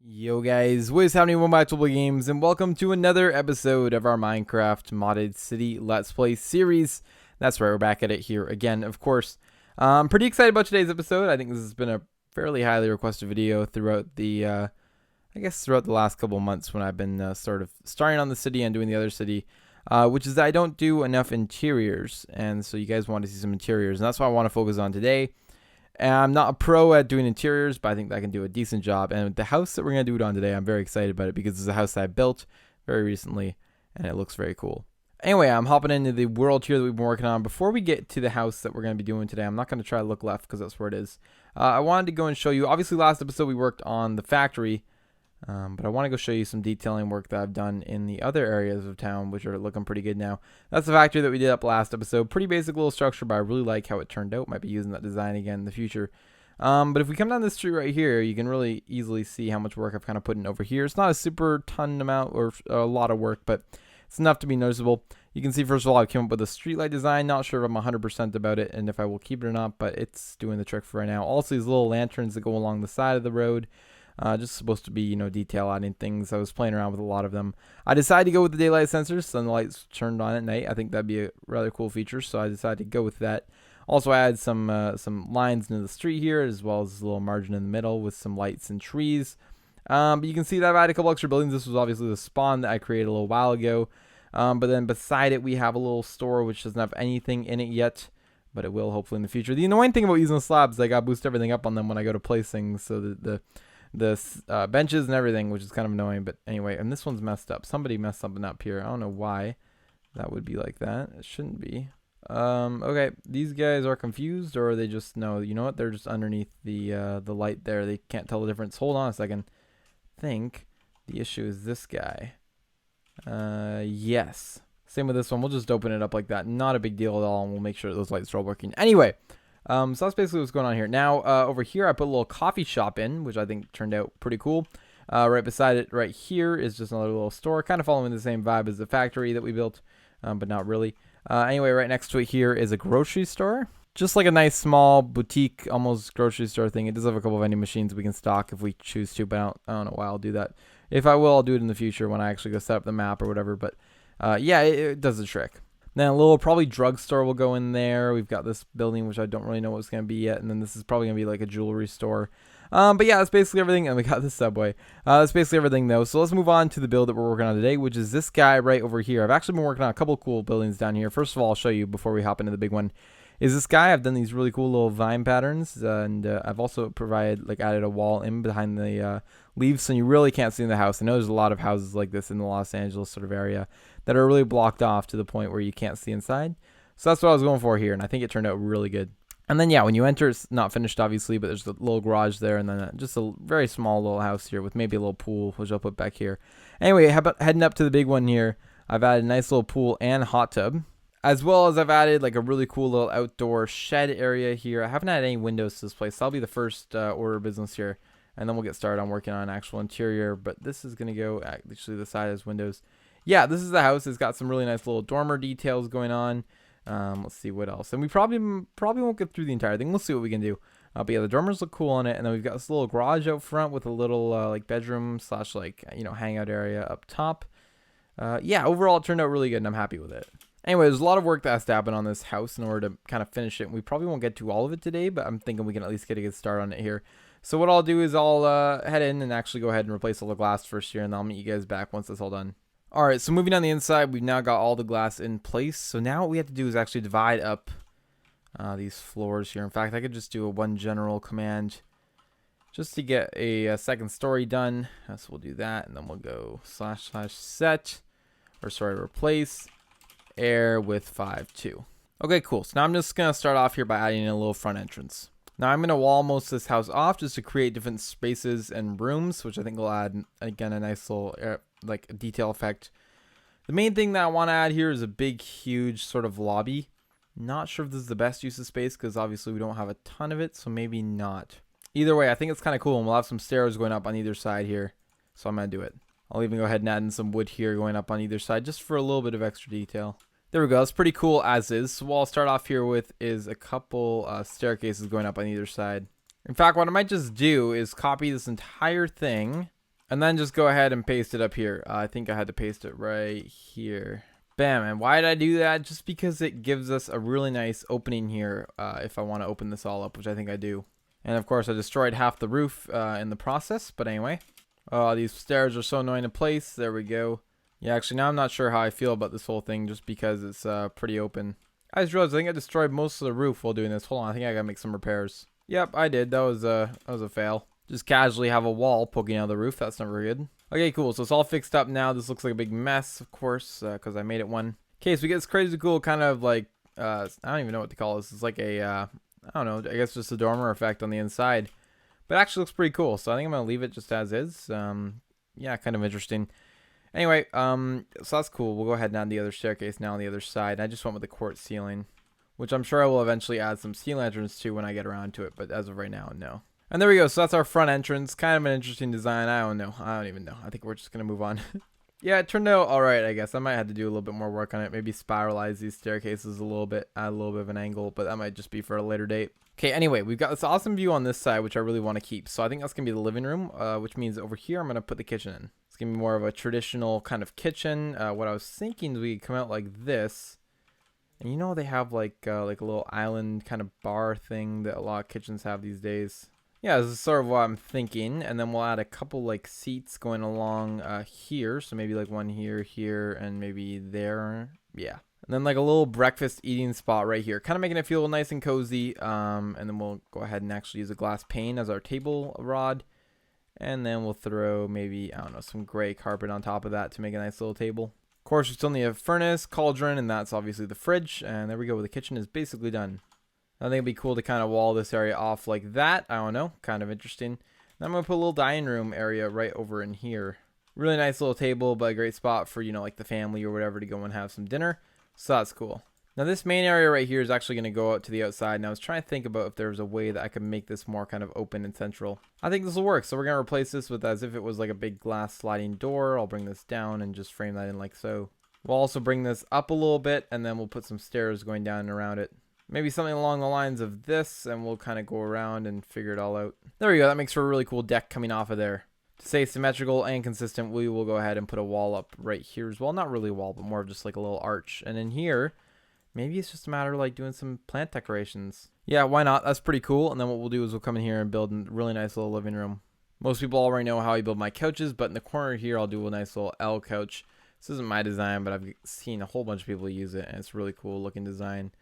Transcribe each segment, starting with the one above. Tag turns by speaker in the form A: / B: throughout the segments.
A: Yo guys, what is happening with my Multiple Games, and welcome to another episode of our Minecraft Modded City Let's Play series. That's right, we're back at it here again, of course. I'm pretty excited about today's episode. I think this has been a fairly highly requested video throughout the, throughout the last couple months when I've been sort of starting on the city and doing the other city, which is that I don't do enough interiors, and so you guys want to see some interiors, and that's what I want to focus on today. And I'm not a pro at doing interiors, but I think I can do a decent job. And the house that we're going to do it on today, I'm very excited about it because it's a house that I built very recently, and it looks very cool. Anyway, I'm hopping into the world here that we've been working on. Before we get to the house that we're going to be doing today, I'm not going to try to look left because that's where it is. I wanted to go and show you, obviously last episode we worked on the factory, but I want to go show you some detailing work that I've done in the other areas of town, which are looking pretty good now. That's the factory that we did up last episode. Pretty basic little structure, but I really like how it turned out. Might be using that design again in the future. But if we come down this street right here, you can really easily see how much work I've kind of put in over here. It's not a super ton amount or a lot of work, but it's enough to be noticeable. You can see, first of all, I came up with a streetlight design. Not sure if I'm 100% about it and if I will keep it or not, but it's doing the trick for right now. Also, these little lanterns that go along the side of the road. Just supposed to be, detail adding things. I was playing around with a lot of them. I decided to go with the daylight sensors, so the lights turned on at night. I think that'd be a rather cool feature, so I decided to go with that. Also, I added some lines into the street here, as well as a little margin in the middle with some lights and trees. But you can see that I've added a couple extra buildings. This was obviously the spawn that I created a little while ago. But then beside it, we have a little store which doesn't have anything in it yet, but it will hopefully in the future. The annoying thing about using the slabs is I got to boost everything up on them when I go to place things, so the benches and everything, which is kind of annoying. But anyway, and this one's messed up. Somebody messed something up here. I don't know why that would be like that. It shouldn't be. Okay, these guys are confused, or they just know. You know what? They're just underneath the light there. They can't tell the difference. Hold on a second. I think the issue is this guy. Yes. Same with this one. We'll just open it up like that. Not a big deal at all, and we'll make sure those lights are all working. Anyway. So that's basically what's going on here. Now, over here, I put a little coffee shop in, which I think turned out pretty cool. Right beside it, right here, is just another little store, kind of following the same vibe as the factory that we built, but not really. Anyway, right next to it here is a grocery store. Just like a nice small boutique, almost grocery store thing. It does have a couple of vending machines we can stock if we choose to, but I don't know why I'll do that. If I will, I'll do it in the future when I actually go set up the map or whatever. But yeah, it does the trick. Then a little probably drugstore will go in there. We've got this building, which I don't really know what it's going to be yet. And then this is probably going to be like a jewelry store. But yeah, that's basically everything. And we got the subway. That's basically everything, though. So let's move on to the build that we're working on today, which is this guy right over here. I've actually been working on a couple cool buildings down here. First of all, I'll show you before we hop into the big one. Is this guy. I've done these really cool little vine patterns, and I've also added a wall in behind the leaves, so you really can't see in the house. I know there's a lot of houses like this in the Los Angeles sort of area that are really blocked off to the point where you can't see inside. So that's what I was going for here, and I think it turned out really good. And then yeah, when you enter, it's not finished obviously, but there's a little garage there, and then just a very small little house here with maybe a little pool, which I'll put back here. Anyway, heading up to the big one here, I've added a nice little pool and hot tub. As well as I've added like a really cool little outdoor shed area here. I haven't had any windows to this place. That'll be the first order of business here. And then we'll get started on working on an actual interior. But this is going to go, actually the side has windows. Yeah, this is the house. It's got some really nice little dormer details going on. Let's see what else. And we probably won't get through the entire thing. We'll see what we can do. But yeah, the dormers look cool on it. And then we've got this little garage out front with a little like bedroom slash like, hangout area up top. Yeah, overall it turned out really good and I'm happy with it. Anyway, there's a lot of work that has to happen on this house in order to kind of finish it. We probably won't get to all of it today, but I'm thinking we can at least get a good start on it here. So what I'll do is I'll head in and actually go ahead and replace all the glass first here, and then I'll meet you guys back once that's all done. All right, so moving on the inside, we've now got all the glass in place. So now what we have to do is actually divide up these floors here. In fact, I could just do a one general command just to get a second story done. So we'll do that, and then we'll go //set, replace air with 5.2. Okay, cool. So now I'm just going to start off here by adding a little front entrance. Now I'm going to wall most of this house off just to create different spaces and rooms, which I think will add, again, a nice little detail effect. The main thing that I want to add here is a big, huge sort of lobby. Not sure if this is the best use of space because obviously we don't have a ton of it, so maybe not. Either way, I think it's kind of cool, and we'll have some stairs going up on either side here, so I'm going to do it. I'll even go ahead and add in some wood here going up on either side just for a little bit of extra detail. There we go. That's pretty cool as is. So what I'll start off here with is a couple staircases going up on either side. In fact, what I might just do is copy this entire thing And then just go ahead and paste it up here. I think I had to paste it right here. Bam. And why did I do that? Just because it gives us a really nice opening here if I want to open this all up, which I think I do. And of course, I destroyed half the roof in the process. But anyway, these stairs are so annoying to place. There we go. Yeah, actually, now I'm not sure how I feel about this whole thing just because it's pretty open. I just realized I think I destroyed most of the roof while doing this. Hold on, I think I gotta make some repairs. Yep, I did. That was a fail. Just casually have a wall poking out of the roof. That's never good. Okay, cool. So it's all fixed up now. This looks like a big mess, of course, because I made it one. Okay, so we get this crazy cool kind of like, I don't even know what to call this. It's like a, I don't know, I guess just a dormer effect on the inside. But it actually looks pretty cool. So I think I'm going to leave it just as is. Yeah, kind of interesting. Anyway, so that's cool. We'll go ahead and add the other staircase now on the other side. I just went with the quartz ceiling, which I'm sure I will eventually add some sea lanterns to when I get around to it. But as of right now, no. And there we go. So that's our front entrance. Kind of an interesting design. I don't know. I don't even know. I think we're just going to move on. Yeah, it turned out all right, I guess. I might have to do a little bit more work on it. Maybe spiralize these staircases a little bit, add a little bit of an angle, but that might just be for a later date. Okay, anyway, we've got this awesome view on this side, which I really want to keep. So I think that's going to be the living room, which means over here I'm going to put the kitchen in. It's going to be more of a traditional kind of kitchen. What I was thinking is we could come out like this. And you know they have like a little island kind of bar thing that a lot of kitchens have these days. Yeah, this is sort of what I'm thinking, and then we'll add a couple like seats going along here, so maybe like one here, and maybe there. Yeah, and then like a little breakfast eating spot right here, kind of making it feel nice and cozy. And then we'll go ahead and actually use a glass pane as our table rod, and then we'll throw maybe, I don't know, some gray carpet on top of that to make a nice little table. Of course, we still need a furnace, cauldron, and that's obviously the fridge. And there we go. The kitchen is basically done. I think it'd be cool to kind of wall this area off like that. I don't know, kind of interesting. Then I'm going to put a little dining room area right over in here. Really nice little table, but a great spot for, you know, like the family or whatever to go and have some dinner. So that's cool. Now this main area right here is actually going to go out to the outside. And I was trying to think about if there was a way that I could make this more kind of open and central. I think this will work. So we're going to replace this with as if it was like a big glass sliding door. I'll bring this down and just frame that in like so. We'll also bring this up a little bit, and then we'll put some stairs going down and around it. Maybe something along the lines of this, and we'll kind of go around and figure it all out. There we go. That makes for a really cool deck coming off of there. To stay symmetrical and consistent, we will go ahead and put a wall up right here as well. Not really a wall, but more of just like a little arch. And in here, maybe it's just a matter of like doing some plant decorations. Yeah, why not? That's pretty cool. And then what we'll do is we'll come in here and build a really nice little living room. Most people already know how I build my couches, but in the corner here, I'll do a nice little L couch. This isn't my design, but I've seen a whole bunch of people use it, and it's a really cool looking design.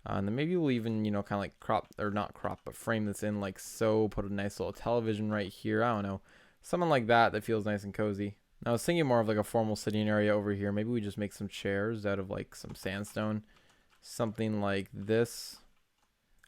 A: And then maybe we'll even, you know, kind of like crop, or not crop, but frame this in like so. Put a nice little television right here. I don't know. Something like that that feels nice and cozy. Now I was thinking more of like a formal sitting area over here. Maybe we just make some chairs out of like some sandstone. Something like this.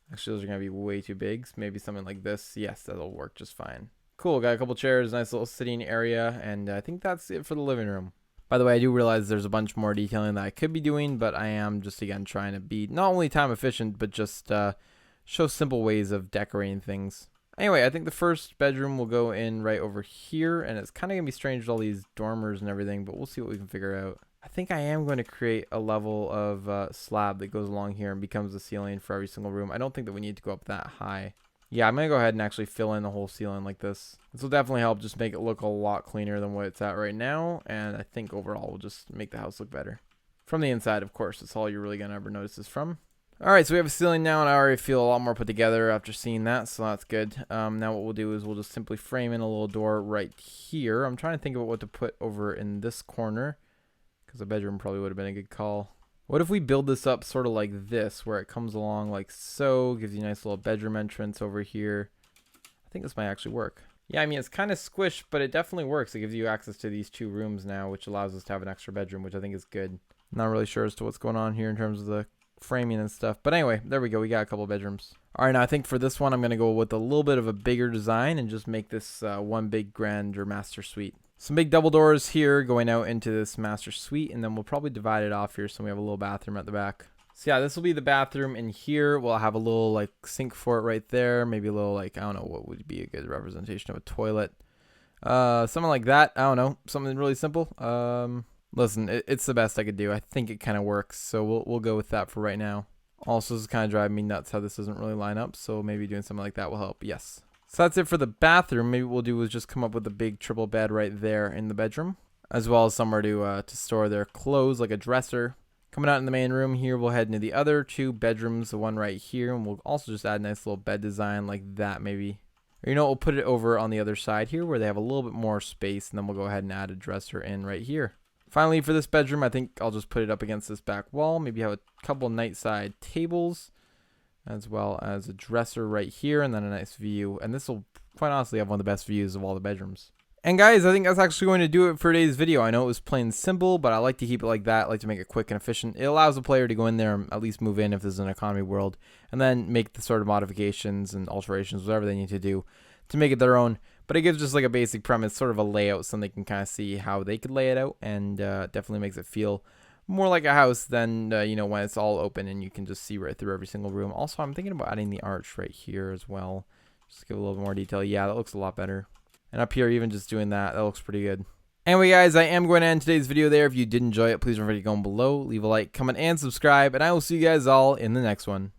A: Actually, those are going to be way too big. So maybe something like this. Yes, that'll work just fine. Cool. Got a couple chairs, nice little sitting area. And I think that's it for the living room. By the way, I do realize there's a bunch more detailing that I could be doing, but I am just, again, trying to be not only time efficient, but just show simple ways of decorating things. Anyway, I think the first bedroom will go in right over here, and it's kind of going to be strange with all these dormers and everything, but we'll see what we can figure out. I think I am going to create a level of slab that goes along here and becomes the ceiling for every single room. I don't think that we need to go up that high. Yeah, I'm going to go ahead and actually fill in the whole ceiling like this. This will definitely help just make it look a lot cleaner than what it's at right now. And I think overall will just make the house look better. From the inside, of course, that's all you're really going to ever notice this from. All right, so we have a ceiling now, and I already feel a lot more put together after seeing that, so that's good. Now what we'll do is we'll just simply frame in a little door right here. I'm trying to think about what to put over in this corner, because a bedroom probably would have been a good call. What if we build this up sort of like this, where it comes along like so, gives you a nice little bedroom entrance over here. I think this might actually work. Yeah, I mean, it's kind of squished, but it definitely works. It gives you access to these two rooms now, which allows us to have an extra bedroom, which I think is good. Not really sure as to what's going on here in terms of the framing and stuff. But anyway, there we go. We got a couple bedrooms. All right, now I think for this one, I'm going to go with a little bit of a bigger design and just make this one big grand or master suite. Some big double doors here going out into this master suite, and then we'll probably divide it off here so we have a little bathroom at the back. So yeah, this will be the bathroom in here. We'll have a little like sink for it right there. Maybe a little like, I don't know, what would be a good representation of a toilet. Something like that. I don't know. Something really simple. Listen, it's the best I could do. I think it kind of works, so we'll go with that for right now. Also, this is kind of driving me nuts how this doesn't really line up, so maybe doing something like that will help. Yes. So that's it for the bathroom. Maybe what we'll do is just come up with a big triple bed right there in the bedroom, as well as somewhere to store their clothes, like a dresser. Coming out in the main room here, we'll head into the other 2 bedrooms, the one right here, and we'll also just add a nice little bed design like that maybe. Or we'll put it over on the other side here where they have a little bit more space, and then we'll go ahead and add a dresser in right here. Finally, for this bedroom, I think I'll just put it up against this back wall. Maybe have a couple night side tables, as well as a dresser right here, and then a nice view. And this will quite honestly have one of the best views of all the bedrooms. And guys, I think that's actually going to do it for today's video. I know it was plain simple, but I like to keep it like that. I like to make it quick and efficient. It allows the player to go in there and at least move in if this is an economy world, and then make the sort of modifications and alterations, whatever they need to do to make it their own. But it gives just like a basic premise, sort of a layout, so they can kind of see how they could lay it out, and definitely makes it feel more like a house than, when it's all open and you can just see right through every single room. Also, I'm thinking about adding the arch right here as well. Just give a little bit more detail. Yeah, that looks a lot better. And up here, even just doing that looks pretty good. Anyway, guys, I am going to end today's video there. If you did enjoy it, please don't forget to go below, leave a like, comment, and subscribe. And I will see you guys all in the next one.